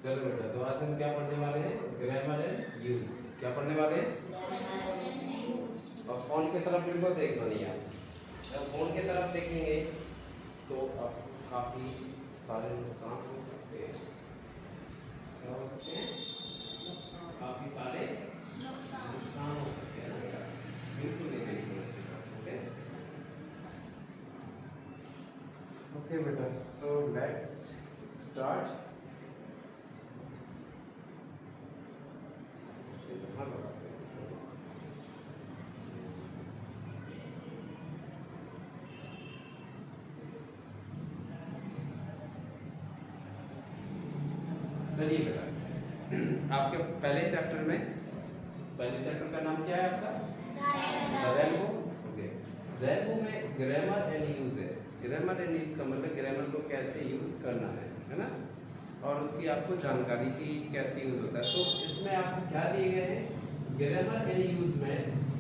चलो बेटा, तो आज हम क्या पढ़ने वाले हैं? Grammar and use. क्या पढ़ने वाले हैं? और फोन की तरफ बिल्कुल देखना नहीं है। जब फोन की तरफ देखेंगे तो आपको काफ़ी सारे नुकसान हो सकते हैं। क्या हो सकते हैं? काफ़ी सारे नुकसान हो सकते हैं ना बेटा। बिल्कुल देखेंगे इसकी तरफ। ओके ओके बेटा, सो लेट्स स्टार्ट। यहाँ लगाते हैं। चलिए बेटा, आपके पहले चैप्टर का नाम क्या है आपका? रेनबो। ओके, रेनबो में ग्रामर एंड यूज है। ग्रामर एंड यूज का मतलब ग्रामर को कैसे यूज करना है ना, और उसकी आपको जानकारी की कैसे यूज होता है। तो इसमें आपको क्या दिए गए हैं? ग्रामर एंड यूज में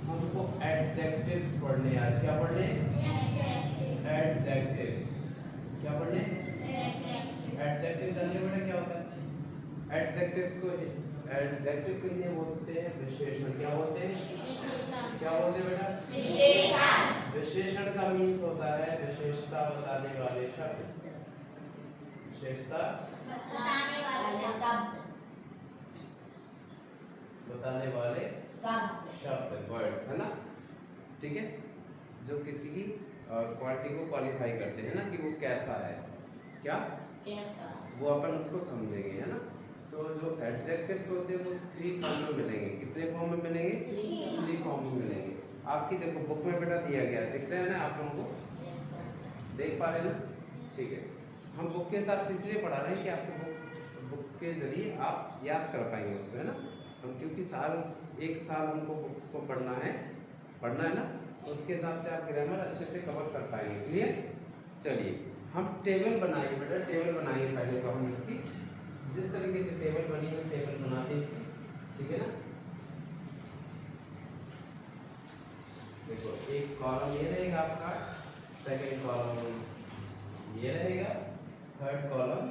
हमको एडजेक्टिव पढ़ने। आज क्या पढ़ने? एडजेक्टिव। क्या पढ़ने? एडजेक्टिव जानते हो बेटा क्या होता है? एडजेक्टिव को हिंदी में बोलते हैं विशेषण। क्या बोलते हैं? क्या बोलते हैं बेटा? विशेषण। विशेषण का मीन्स होता है विशेषता बताने वाले शब्द। विशेषता बताने वाले शब्द, वर्ड्स, है ना। ठीक है, जो किसी की क्वालिटी को क्वालिफाई करते हैं ना, कि वो कैसा है, क्या कैसा, वो अपन उसको समझेंगे, है ना। सो जो एडजेक्टिव्स होते हैं वो 3 फॉर्म में मिलेंगे। कितने फॉर्म में मिलेंगे? 3 फॉर्म में मिलेंगे। आपकी देखो बुक में बेटा दिया गया, दिखता है ना आप लोगों को? देख पा रहे हैं ना? ठीक है, हम बुक के हिसाब से इसलिए पढ़ा रहे हैं कि आपको बुक के जरिए आप याद कर पाएंगे उसको, है ना। हम क्योंकि एक साल हमको बुक्स को पढ़ना है ना, तो उसके हिसाब से आप ग्रामर अच्छे से कवर कर पाएंगे। क्लियर? चलिए हम टेबल बनाइए बेटा, टेबल बनाइए पहले तो हम इसकी। जिस तरीके से टेबल बनी है टेबल बनाते हैं इसकी, ठीक है ना। देखो, एक कॉलम ये रहेगा आपका, सेकंड कॉलम ये रहेगा, थर्ड कॉलम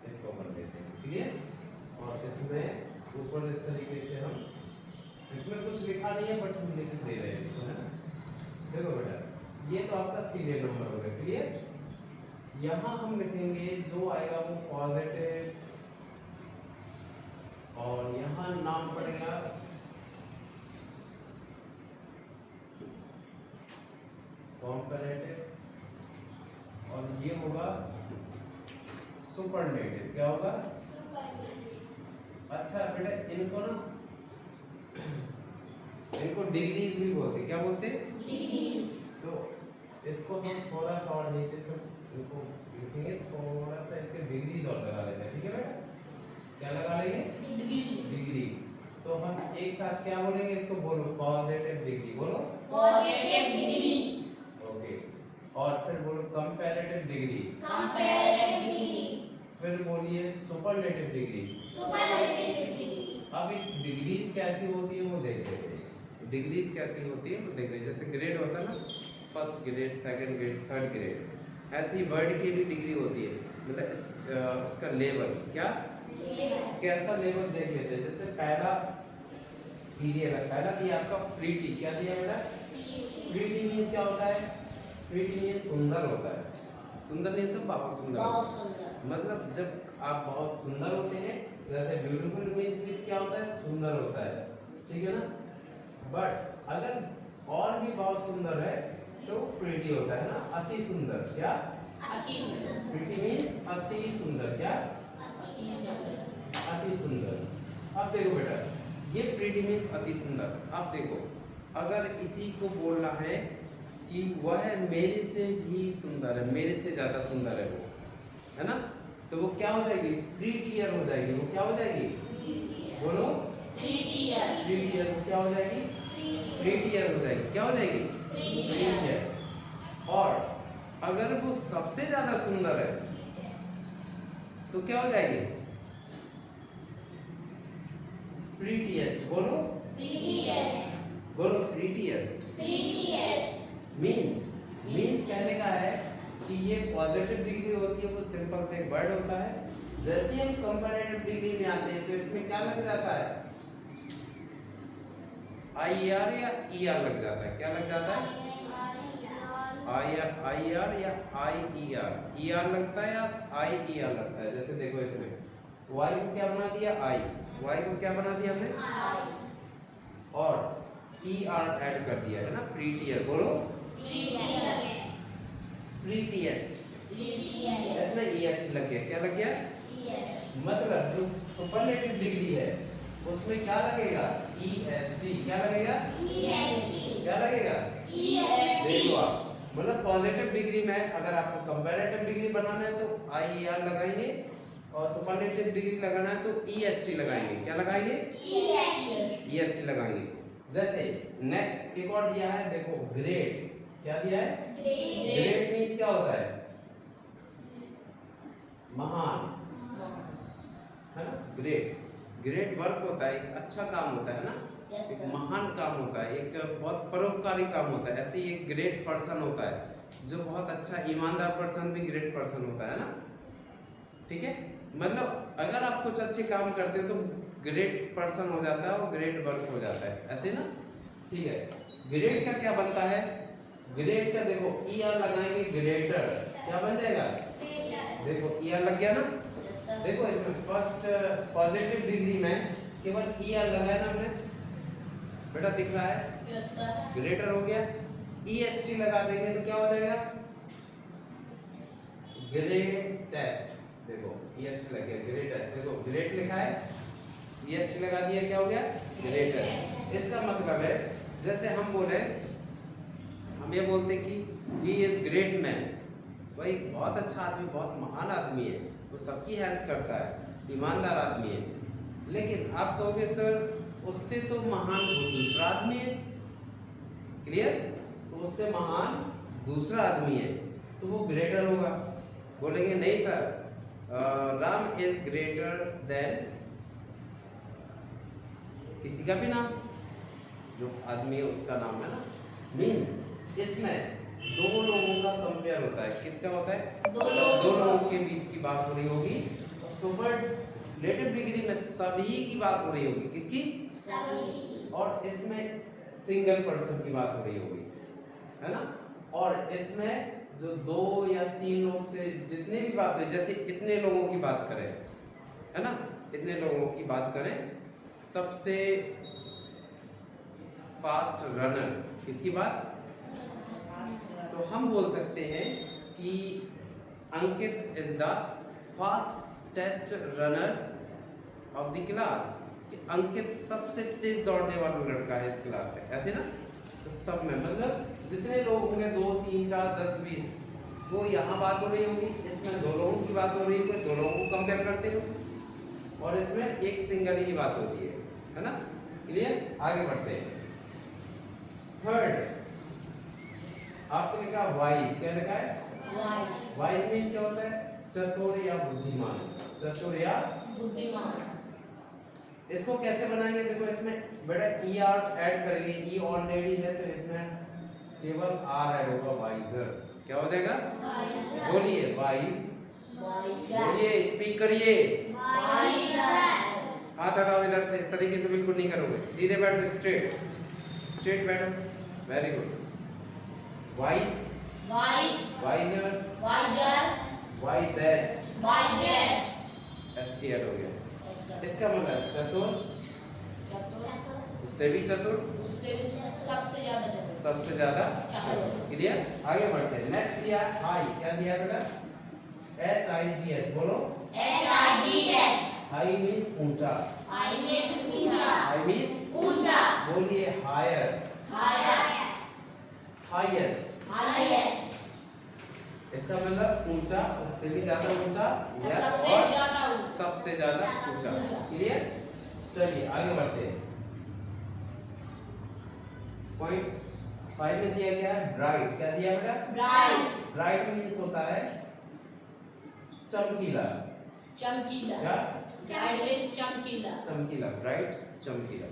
इसको कर देते हैं। क्लियर? और इसमें ऊपर इस तरीके से हम, इसमें कुछ लिखा नहीं है बट हम लिख दे रहे हैं इसको, है ना। देखो बेटा, ये तो आपका सीरियल नंबर हो गया। क्लियर? यहाँ हम लिखेंगे जो आएगा वो पॉजिटिव, और यहाँ नाम पड़ेगा कॉम्पैरेटिव, और ये होगा सुपरलेटिव। क्या होगा? अच्छा बेटा, इनको डिग्रीज भी बोलते। क्या बोलते हैं? डिग्रीज। तो इसको हम थोड़ा सा और नीचे से इनको लिखेंगे, थोड़ा सा इसके डिग्रीज और लगा लेते हैं। ठीक है बेटा, क्या लगा लेंगे? डिग्री। तो हम एक साथ क्या बोलेंगे इसको? बोलो पॉजिटिव डिग्री। बोलो पॉजिटिव डिग्री। ओके, और फिर बोलो कंपैरेटिव डिग्री। फिर बोलिए सुपरलेटिव डिग्री। अब एक डिग्रीज कैसी होती है वो देख लेते हैं। डिग्रीज कैसी होती है वो देख लेते हैं। जैसे ग्रेड होता है ना, first grade, second grade, third grade, ऐसी वर्ड की भी डिग्री होती है। मतलब उसका लेवल, क्या कैसा लेवल देख लेते हैं। जैसे पहला सीरियल है, पहला दिया आपका प्रीटी। क्या दिया बेटा? प्रीटी मीन्स क्या होता है? प्रीटी मीन्स सुंदर होता है। सुंदर नहीं तो बहुत सुंदर। मतलब जब आप बहुत सुंदर होते हैं, जैसे ब्यूटीफुल मीन्स क्या होता है? सुंदर होता है। ठीक है ना। बट अगर और भी बहुत सुंदर है तो प्रीटी होता है ना, अति सुंदर। क्या? प्रीटी मीन्स अति सुंदर। क्या? अति सुंदर। अब देखो बेटा, ये प्रीटी मीन्स अति सुंदर। अब देखो, अगर इसी को बोलना है कि वह मेरे से भी सुंदर है, मेरे से ज्यादा सुंदर है वो, है ना, तो वो क्या हो जाएगी? प्रीटियर हो जाएगी। वो क्या हो जाएगी? बोलो प्रीटियर। वो क्या हो जाएगी? प्रीटियर हो जाएगी। क्या हो जाएगी? प्रीटियर। और अगर वो सबसे ज्यादा सुंदर है तो क्या हो जाएगी? प्रीटीएस्ट। बोलो प्रीटीएस्ट। मीन्स कहने का है कि ये पॉजिटिव डिग्री होती है, वो सिंपल सा एक वर्ड होता है, जैसे हम कंपैरेटिव डिग्री में आते हैं तो इसमें क्या लग जाता है, IR या ER लग जाता है। क्या लग जाता है, IR या IER, ER लगता है या IER लगता है। जैसे देखो इसमें y को क्या बना दिया, y को क्या बना दिया हमने, और ER ऐड कर दिया है ना, प्रीटियर। बोलो प्रीटिएस्ट, इसमें EST लग गया। क्या लग गया, मतलब जो सुपरलेटिव डिग्री है उसमें क्या लगेगा, EST। क्या लगेगा, क्या लगेगा, देखो आप, मतलब पॉजिटिव डिग्री में अगर आपको कंपैरेटिव डिग्री बनाना है तो IER लगाएंगे, और सुपरलेटिव डिग्री लगाना है तो EST लगाएंगे। क्या लगाएंगे, EST लगाएंगे। जैसे नेक्स्ट एक और दिया है, देखो ग्रेड। क्या दिया है, ग्रेड मींस क्या होता है, महान, है ना। ग्रेट वर्क होता है, एक अच्छा काम होता है ना, एक महान काम होता है, एक बहुत परोपकारी काम होता है। ऐसे ही एक ग्रेट पर्सन होता है जो बहुत अच्छा ईमानदार पर्सन भी ग्रेट पर्सन होता है ना, ठीक है। मतलब अगर आप कुछ अच्छे काम करते हो तो ग्रेट पर्सन हो जाता है और ग्रेट वर्क हो जाता है, ऐसे ना, ठीक है। ग्रेड का क्या बनता है, ग्रेड का देखो ER लगाएंगे, ग्रेटर क्या बन जाएगा, देखो ER लग गया ना। देखो इसमें फर्स्ट पॉजिटिव डिग्री में केवल ER लगाया ना हमने, बेटा दिख रहा है, ग्रेटर हो गया। EST लगा देंगे तो क्या हो जाएगा, ग्रेटेस्ट। देखो EST लग गया, ग्रेटेस्ट। देखो ग्रेट लिखा है, EST लगा दिया, क्या हो गया, ग्रेटेस्ट। इसका मतलब है जैसे हम बोले, हम ये बोलते कि ही इज ग्रेट मैन, भाई बहुत अच्छा आदमी, बहुत महान आदमी है, वो सबकी हेल्प करता है, ईमानदार आदमी है। लेकिन आप कहोगे सर उससे तो महान दूसरा आदमी है, क्लियर, तो उससे महान दूसरा आदमी है तो वो ग्रेटर होगा। बोलेंगे नहीं sir, Ram is greater than किसी का भी नाम, जो आदमी है उसका नाम है ना। मीन्स इसमें दो लोगों का कंपेयर होता है, किसका होता है, दो लोगों के बीच की बात हो रही होगी। सुपरलेटिव डिग्री में सभी की बात हो रही होगी, किसकी, सभी, और इसमें सिंगल पर्सन की बात हो रही होगी, है ना। और इसमें जो 2 या 3 लोग से जितने भी बात हो, जैसे इतने लोगों की बात करें, है ना, इतने लोगों की बात करें, सबसे फास्ट रनर किसकी बात, तो हम बोल सकते हैं कि Ankit is the fastest runner of the class. Ankit सबसे तेज दौड़ने वाला लड़का है इस क्लास का, ऐसे ना। तो सब में मतलब जितने लोग होंगे 2, 3, 4, 10, 20, वो यहाँ बात हो रही होगी, इसमें 2 लोगों की बात हो रही होगी, 2 लोगों को कंपेयर करते हो, और इसमें एक सिंगल ही बात होती है ना। क्लियर, आगे बढ़ते हैं। थर्ड आपने लिखा वाइज, क्या लिखा है, वाइज मीन्स क्या होता है, चतुर या बुद्धिमान, चतुर या बुद्धिमान। इसको कैसे बनाएंगे, देखो इसमें बेटा ER ऐड करेंगे, E ऑलरेडी है तो इसमें केवल R ऐड होगा, वाइजर। क्या हो जाएगा, बोलिए वाइज, बोलिए, स्पीक करिए, हाथ हटाओ इधर से, इस तरीके से बिल्कुल नहीं करोगे, सीधे बैठो, स्ट्रेट बैठो, very good. Wise, wiser, wisest, ST add हो गया। इसका मतलब चतुर, उससे भी चतुर, सबसे ज्यादा चतुर। क्लियर, आगे बढ़ते हैं। नेक्स्ट दिया हाई, क्या दिया बेटा, HIGH, बोलो हाई मीन्स ऊंचा, हाई मीन्स ऊंचा, बोलिए हायर, हाईएस्ट। इसका मतलब ऊंचा, उससे भी ज्यादा ऊंचा, और सबसे ज्यादा ऊंचा। क्लियर, चलिए आगे बढ़ते हैं। पॉइंट 5 में दिया गया है ब्राइट। क्या दिया बेटा, ब्राइट मीन्स होता है चमकीला, क्या, चमकीला, ब्राइट, चमकीला।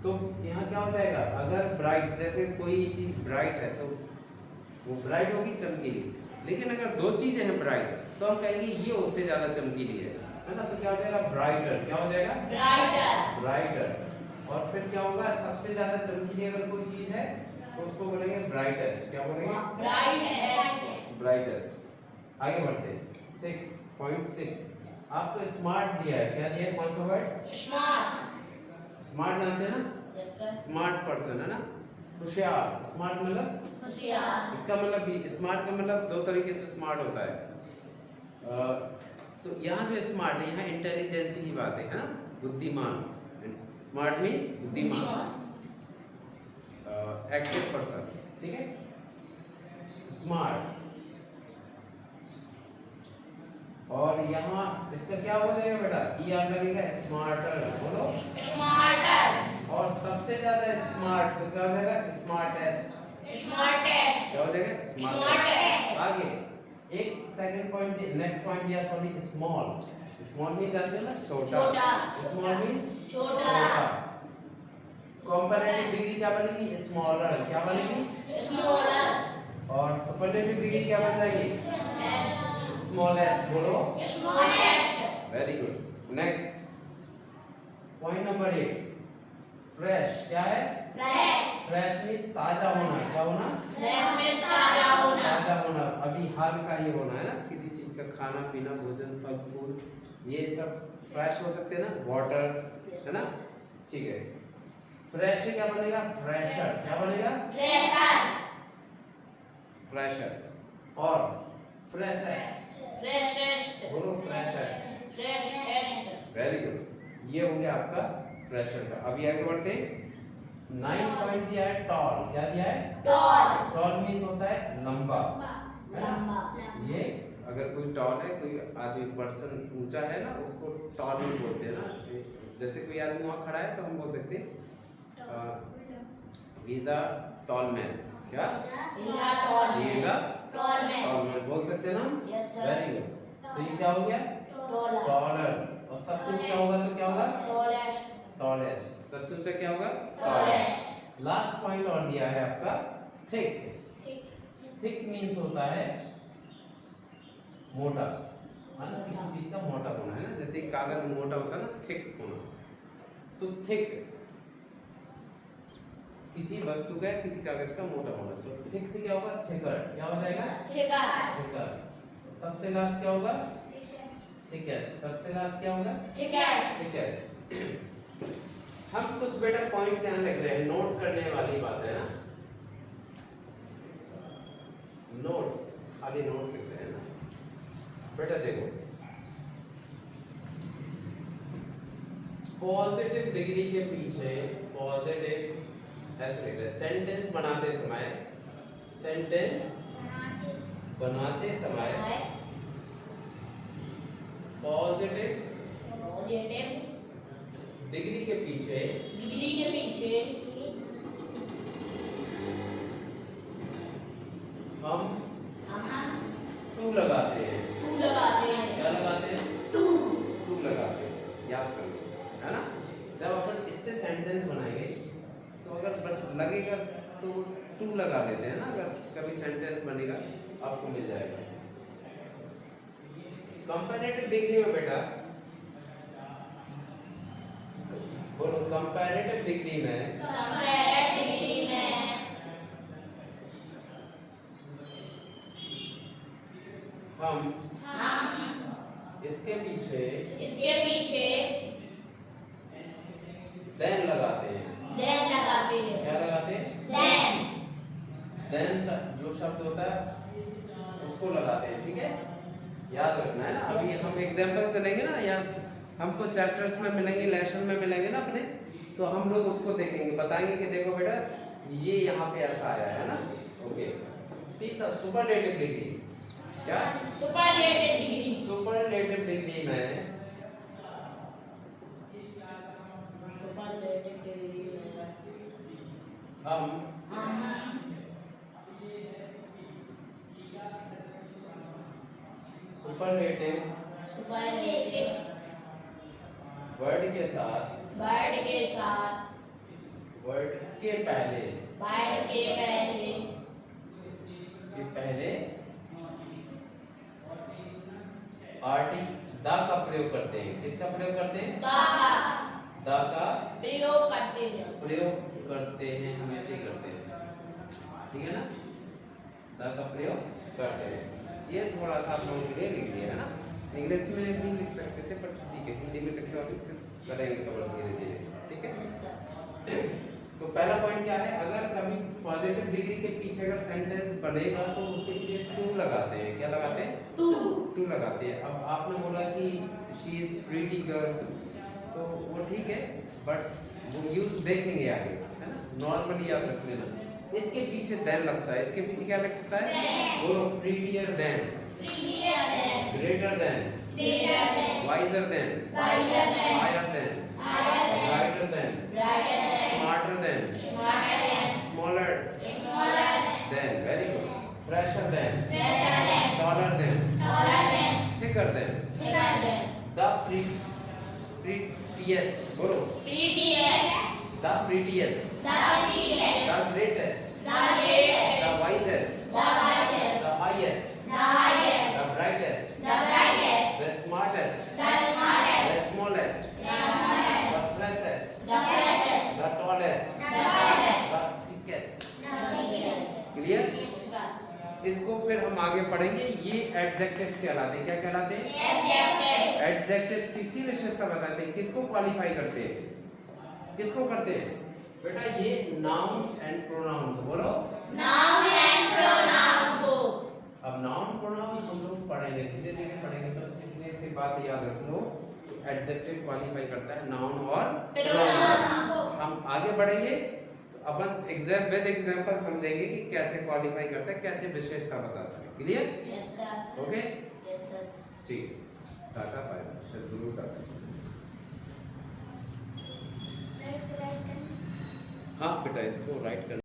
तो यहाँ क्या हो जाएगा, अगर ब्राइट, जैसे कोई चीज ब्राइट है तो वो ब्राइट होगी, चमकीली। लेकिन अगर दो चीजें हैं ब्राइट तो हम कहेंगे ये उससे ज्यादा चमकीली है ना। तो क्या हो जाएगा ब्राइटर, क्या हो जाएगा ब्राइटर, ब्राइटर। और फिर क्या होगा, सबसे ज्यादा चमकीली अगर कोई चीज है तो उसको बोलेंगे ब्राइटेस्ट, क्या बोलेंगे ब्राइटेस्ट, ब्राइटेस्ट। आगे बढ़ते हैं 6.6 आपको स्मार्ट दिया है, क्या दिया है, कौन सा वर्ड स्मार्ट। स्मार्ट जानते हैं ना, स्मार्ट पर्सन है ना, होशियार। स्मार्ट मतलब होशियार, इसका मतलब स्मार्ट का मतलब दो तरीके से स्मार्ट होता है। तो यहाँ जो स्मार्ट है यहाँ इंटेलिजेंस की बात है ना, बुद्धिमान। स्मार्ट मीन्स बुद्धिमान, एक्टिव पर्सन, ठीक है स्मार्ट। और यहाँ इसका क्या हो जाएगा बेटा, ई आर लगेगा स्मार्टर, बोलो स्मार्टर। और सबसे ज्यादा स्मार्ट तो क्या हो जाएगा स्मार्टेस्ट, स्मार्टेस्ट क्या हो जाएगा स्मार्टेस्ट। आगे एक सेकंड पॉइंट, नेक्स्ट पॉइंट दिया सॉरी स्मॉल। स्मॉल मीन जानते हो ना छोटा, स्मॉल मीन्स छोटा। कंपैरेटिव डिग्री क्या बनेगी स्मॉलर, क्या बनेगी स्मॉलर। और सुपरलेटिव डिग्री क्या बन जाएगी स्मॉलेस्ट, बोलो smallest, very good. Next point number 8 fresh, क्या है फ्रेश, फ्रेश मींस ताजा होना, क्या होना फ्रेश मींस ताजा होना, ताजा होना, अभी हाल का ये होना है ना, किसी चीज का खाना पीना भोजन फल फूल ये सब फ्रेश हो सकते हैं ना, वाटर है ना, ठीक है। फ्रेश से क्या बनेगा फ्रेशर, क्या बनेगा फ्रेशर, फ्रेशर। और फ्रेशेस्ट, फ्रेशेस्ट बोलो फ्रेशेस्ट, फ्रेशेस्ट, वेरी गुड। ये हो गया आपका फ्रेशर का। अभी आगे बढ़ते हैं 9 पॉइंट दिया है टॉल, क्या दिया है टॉल। टॉल मींस होता है लंबा, ये अगर कोई टॉल है, कोई आदमी पर्सन ऊंचा है ना उसको टॉल भी बोलते हैं ना। जैसे कोई आदमी वहाँ खड़ा है तो हम बोल सकते हैं he is a tall man, क्या he is a tall man बोल सकते हैं ना, वेरी गुड। तो ये क्या हो गया टॉलर। और सबसे ऊंचा होगा तो क्या होगा टॉलेस्ट, टॉलेस्ट। सबसे ऊंचा क्या होगा टॉलेस्ट। लास्ट पॉइंट और दिया है आपका थिक। थिक मींस होता है मोटा, है ना, किसी चीज का मोटा होना है ना, जैसे कागज मोटा होता है ना, थिक होना। तो थिक किसी वस्तु का किसी कागज का मोटा होना। तो थिक से क्या होगा थिकर, क्या हो जाएगा थिकर, थिकर। सबसे लास्ट क्या होगा थिकेस्ट, सबसे लास्ट क्या होगा थिकेस्ट, थिकेस्ट। हम कुछ बेटा पॉइंट्स यहाँ लिख रहे हैं, नोट करने वाली बात है ना, नोट खाली नोट लिख रहे हैं ना बेटा। देखो पॉजिटिव डिग्री के पीछे पॉजिटिव ऐसे लिख रहे हैं, सेंटेंस बनाते समय, सेंटेंस बनाते समय पॉजिटिव डिग्री के पीछे हम टू लगाते हैं, क्या लगाते हैं टू लगाते हैं, याद कर लो है ना। जब अपन इससे सेंटेंस बनाएंगे तो अगर लगेगा तो टू लगा लेते हैं ना, अगर कभी सेंटेंस बनेगा आपको मिल जाएगा। कंपैरेटिव डिग्री में बेटा बोलो कंपैरेटिव डिग्री में हम इसके पीछे देन लगाते हैं, क्या लगाते हैं देन का जो शब्द होता है उसको लगाते हैं, ठीक है याद रखना है ना। अभी हम एग्जांपल चलेंगे ना, यहाँ हमको चैप्टर्स में मिलेंगे, लेसन में मिलेंगे ना अपने, तो हम लोग उसको देखेंगे, बताएंगे कि देखो बेटा ये यहाँ पे ऐसा आया है ना। ओके तीसरा सुपरलेटिव डिग्री, क्या सुपरलेटिव डिग्री में हम सुपरलेटिव वर्ड के साथ वर्ड के पहले आरटी द का प्रयोग करते हैं। किसका प्रयोग करते हैं? द का प्रयोग करते हैं। प्रयोग करते हैं, हमेशा ही करते हैं, ठीक है ना? द का प्रयोग करते हैं। ये थोड़ा सा आप लोगों के लिए लिख दिया है ना, इंग्लिश में भी लिख सकते थे पर ठीक है, हिंदी में लिख लो, अभी फिर करेंगे कवर धीरे धीरे, ठीक है? तो पहला पॉइंट क्या है, अगर कभी पॉजिटिव डिग्री के पीछे अगर सेंटेंस बनेगा तो उसके पीछे टू लगाते हैं। क्या लगाते हैं? टू लगाते हैं। अब आपने बोला कि शी इज प्रीटी गर्ल, तो वो ठीक है, बट वो यूज देखेंगे आगे, है ना? नॉर्मली याद रख लेना। इसके पीछे देन लगता है, इसके पीछे क्या लगता है? वो prettier than, greater than, wiser than, higher than, brighter than, smarter than, smaller than, very good, fresher than, taller than, thicker than, the prettiest, बोलो, the prettiest, the greatest, the wisest, the highest, the brightest, the smartest, the smallest, the freshest, the tallest, the thickest. Clear? इसको फिर हम आगे पढ़ेंगे। ये adjectives कहलाते हैं। क्या कहलाते हैं? एडजेक्टिव्स किसकी विशेषता बताते हैं, किसको क्वालिफाई करते हैं, किसको करते हैं? बेटा ये नाउन्स एंड प्रोनाउन को बोलो, नाउन एंड प्रोनाउन को। अब नाउन प्रोनाउन हम लोग पढ़ेंगे, धीरे धीरे पढ़ेंगे, बस इतने से बात याद रख लो। एडजेक्टिव क्वालिफाई करता है नाउन और प्रोनाउन। हम आगे बढ़ेंगे तो अपन विद एग्जांपल समझेंगे कि कैसे क्वालिफाई करता है, कैसे विशेषता बताता है। Clear? Yes sir. Okay, yes sir. ठीक, टाटा बाय बाय, शुरू करते हैं। हाँ बेटा, इसको राइट कर